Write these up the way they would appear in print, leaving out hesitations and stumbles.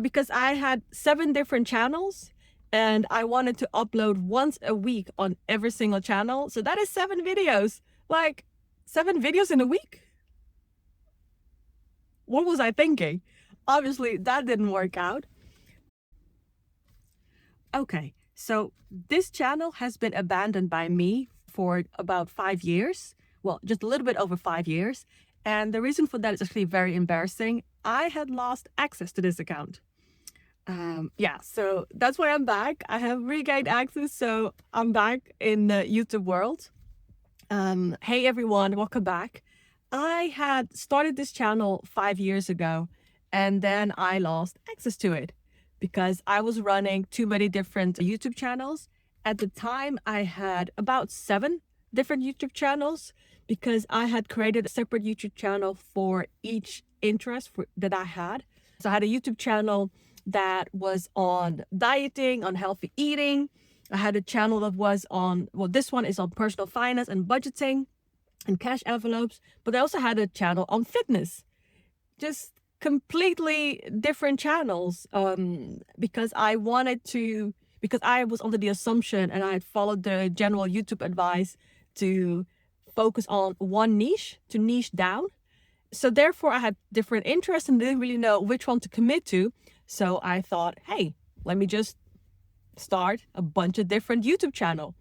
because I had 7 different channels and I wanted to upload once a week on every single channel. So that is 7 videos. Like 7 videos in a week? What was I thinking? Obviously, that didn't work out. Okay, so this channel has been abandoned by me for about 5 years. Well, just a little bit over 5 years. And the reason for that is actually very embarrassing. I had lost access to this account. Yeah, so that's why I'm back. I have regained access, so I'm back in the YouTube world. Hey everyone, welcome back. I had started this channel 5 years ago, and then I lost access to it because I was running too many different YouTube channels. At the time, I had about 7 different YouTube channels because I had created a separate YouTube channel for each interest that I had. So I had a YouTube channel that was on dieting, on healthy eating. I had a channel that was on, well, this one is on personal finance and budgeting and cash envelopes, but I also had a channel on fitness. Just completely different channels because I was under the assumption and I had followed the general YouTube advice to focus on one niche, to niche down. So therefore I had different interests and didn't really know which one to commit to. So I thought, hey, let me just start a bunch of different YouTube channels.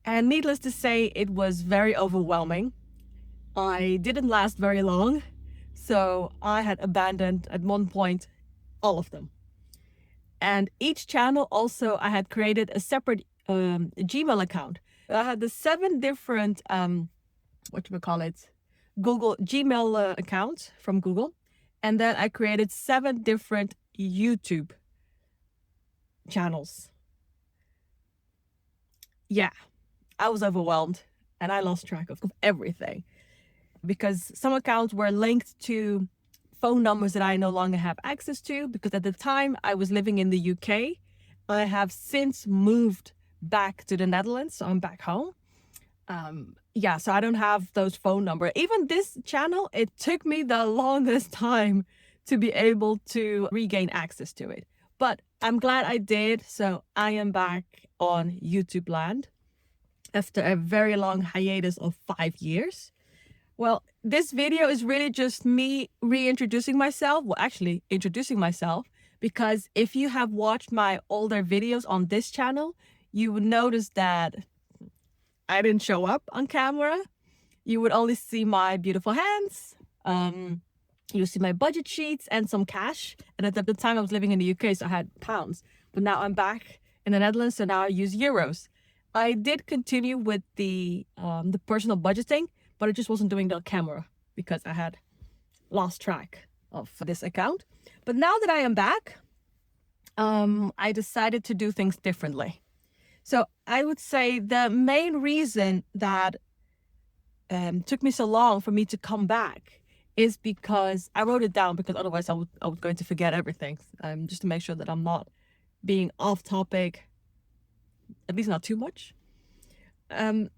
And needless to say, it was very overwhelming. I didn't last very long. So I had abandoned at one point all of them. And each channel also, I had created a separate Gmail account. I had the 7 different, Google Gmail accounts from Google. And then I created 7 different YouTube channels. Yeah, I was overwhelmed and I lost track of everything because some accounts were linked to phone numbers that I no longer have access to because at the time I was living in the UK. I have since moved back to the Netherlands, so I'm back home. So I don't have those phone numbers. Even this channel, it took me the longest time to be able to regain access to it. But I'm glad I did. So I am back on YouTube land after a very long hiatus of 5 years. Well, this video is really just me reintroducing myself. Well, actually introducing myself, because if you have watched my older videos on this channel, you would notice that I didn't show up on camera. You would only see my beautiful hands. You see my budget sheets and some cash. And at the time I was living in the UK, so I had pounds. But now I'm back in the Netherlands, so now I use euros. I did continue with the personal budgeting, but I just wasn't doing the camera because I had lost track of this account. But now that I am back, I decided to do things differently. So I would say the main reason that took me so long for me to come back is because I wrote it down, because otherwise I was going to forget everything. Just to make sure that I'm not being off topic, at least not too much. And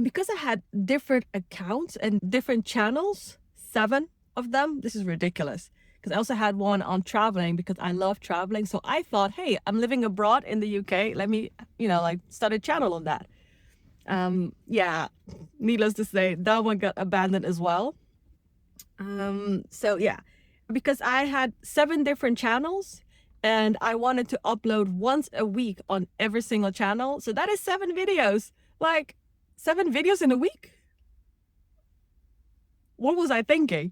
because I had different accounts and different channels, 7 of them, this is ridiculous. Because I also had one on traveling because I love traveling. So I thought, hey, I'm living abroad in the UK. Let me, start a channel on that. Needless to say, that one got abandoned as well. Because I had 7 different channels and I wanted to upload once a week on every single channel. So that is 7 videos, like 7 videos in a week. What was I thinking?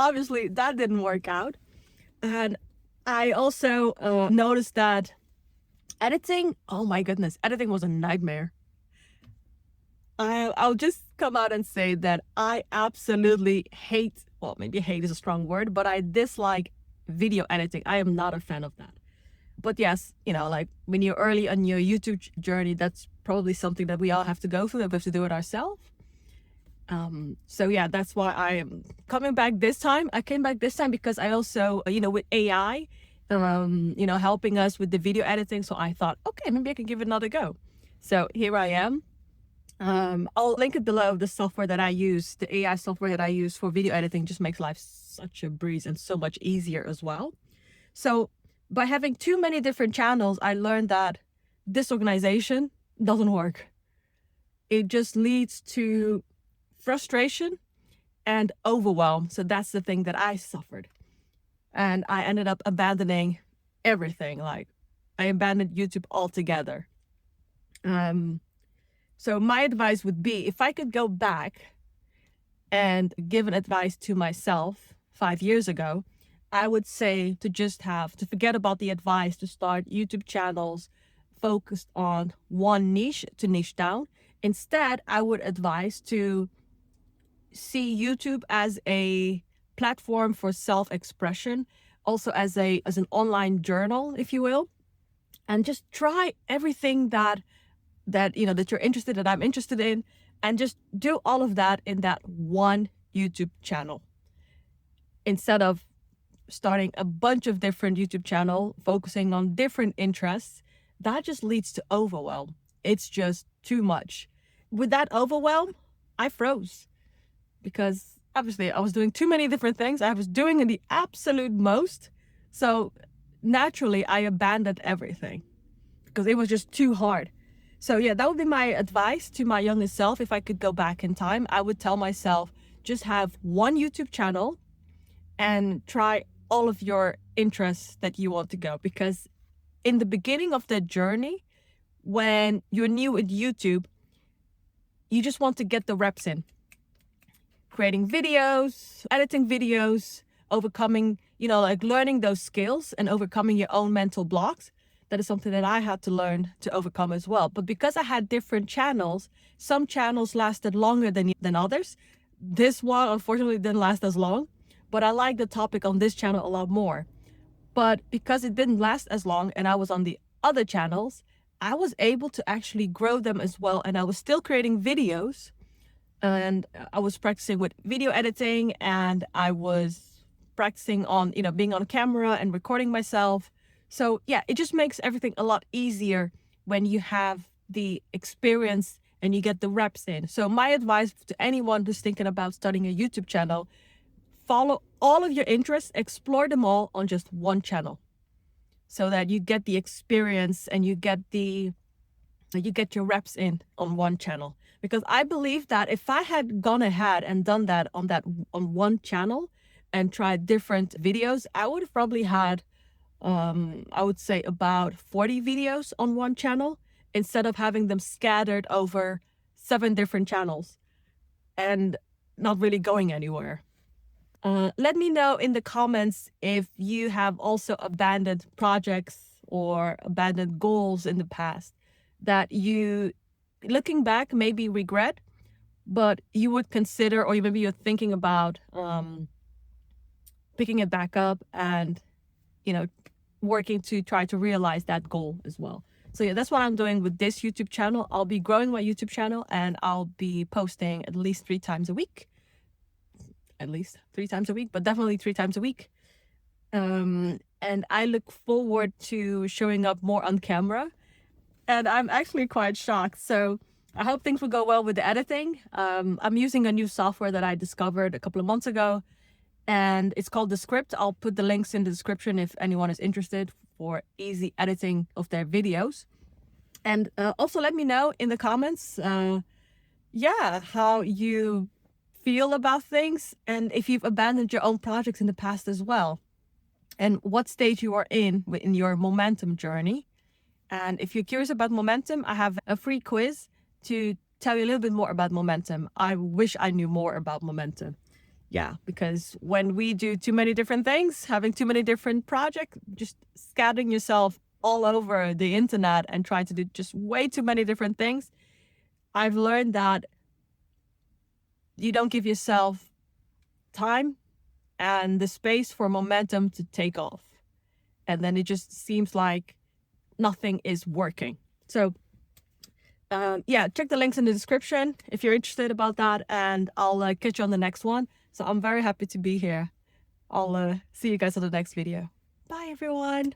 Obviously, that didn't work out. And I also noticed that editing, oh my goodness, editing was a nightmare. I'll just come out and say that I absolutely hate, well, maybe hate is a strong word, but I dislike video editing. I am not a fan of that. But yes, when you're early on your YouTube journey, that's probably something that we all have to go through, that we have to do it ourselves. That's why I am coming back this time. I came back this time because I also, with AI, helping us with the video editing. So I thought, okay, maybe I can give it another go. So here I am. I'll link it below. The software that I use, the AI software that I use for video editing, just makes life such a breeze and so much easier as well. So by having too many different channels, I learned that disorganization doesn't work. It just leads to frustration and overwhelm. So that's the thing that I suffered. And I ended up abandoning everything. Like, I abandoned YouTube altogether. So my advice would be, if I could go back and give an advice to myself 5 years ago, I would say to just to forget about the advice to start YouTube channels focused on one niche, to niche down. Instead, I would advise to see YouTube as a platform for self-expression, also as an online journal, if you will, and just try everything that you're interested, that I'm interested in, and just do all of that in that one YouTube channel, instead of starting a bunch of different YouTube channels focusing on different interests. That just leads to overwhelm. It's just too much. With that overwhelm, I froze, because obviously I was doing too many different things. I was doing the absolute most. So naturally I abandoned everything because it was just too hard. So yeah, that would be my advice to my younger self. If I could go back in time, I would tell myself, just have one YouTube channel and try all of your interests that you want to go. Because in the beginning of that journey, when you're new at YouTube, you just want to get the reps in. Creating videos, editing videos, overcoming, like learning those skills and overcoming your own mental blocks. That is something that I had to learn to overcome as well. But because I had different channels, some channels lasted longer than others. This one, unfortunately, didn't last as long, but I like the topic on this channel a lot more. But because it didn't last as long and I was on the other channels, I was able to actually grow them as well. And I was still creating videos, and I was practicing with video editing, and I was practicing on, being on camera and recording myself. So yeah, it just makes everything a lot easier when you have the experience and you get the reps in. So my advice to anyone who's thinking about starting a YouTube channel, follow all of your interests, explore them all on just one channel, so that you get the experience and you get your reps in on one channel. Because I believe that if I had gone ahead and done that on one channel and tried different videos, I would have probably had I would say about 40 videos on one channel, instead of having them scattered over 7 different channels and not really going anywhere. Let me know in the comments if you have also abandoned projects or abandoned goals in the past that you, looking back, maybe regret, but you would consider, or maybe you're thinking about picking it back up and working to try to realize that goal as well. So yeah, that's what I'm doing with this YouTube channel. I'll be growing my YouTube channel, and I'll be posting at least 3 times a week. At least 3 times a week, but definitely 3 times a week. And I look forward to showing up more on camera. And I'm actually quite shocked. So I hope things will go well with the editing. I'm using a new software that I discovered a couple of months ago, and it's called The Script. I'll put the links in the description if anyone is interested for easy editing of their videos. And also let me know in the comments, how you feel about things, and if you've abandoned your own projects in the past as well, and what stage you are in your momentum journey. And if you're curious about momentum, I have a free quiz to tell you a little bit more about momentum. I wish I knew more about momentum. Yeah, because when we do too many different things, having too many different projects, just scattering yourself all over the internet and trying to do just way too many different things, I've learned that you don't give yourself time and the space for momentum to take off. And then it just seems like nothing is working. So check the links in the description if you're interested about that, and I'll catch you on the next one. So I'm very happy to be here. I'll see you guys on the next video. Bye, everyone.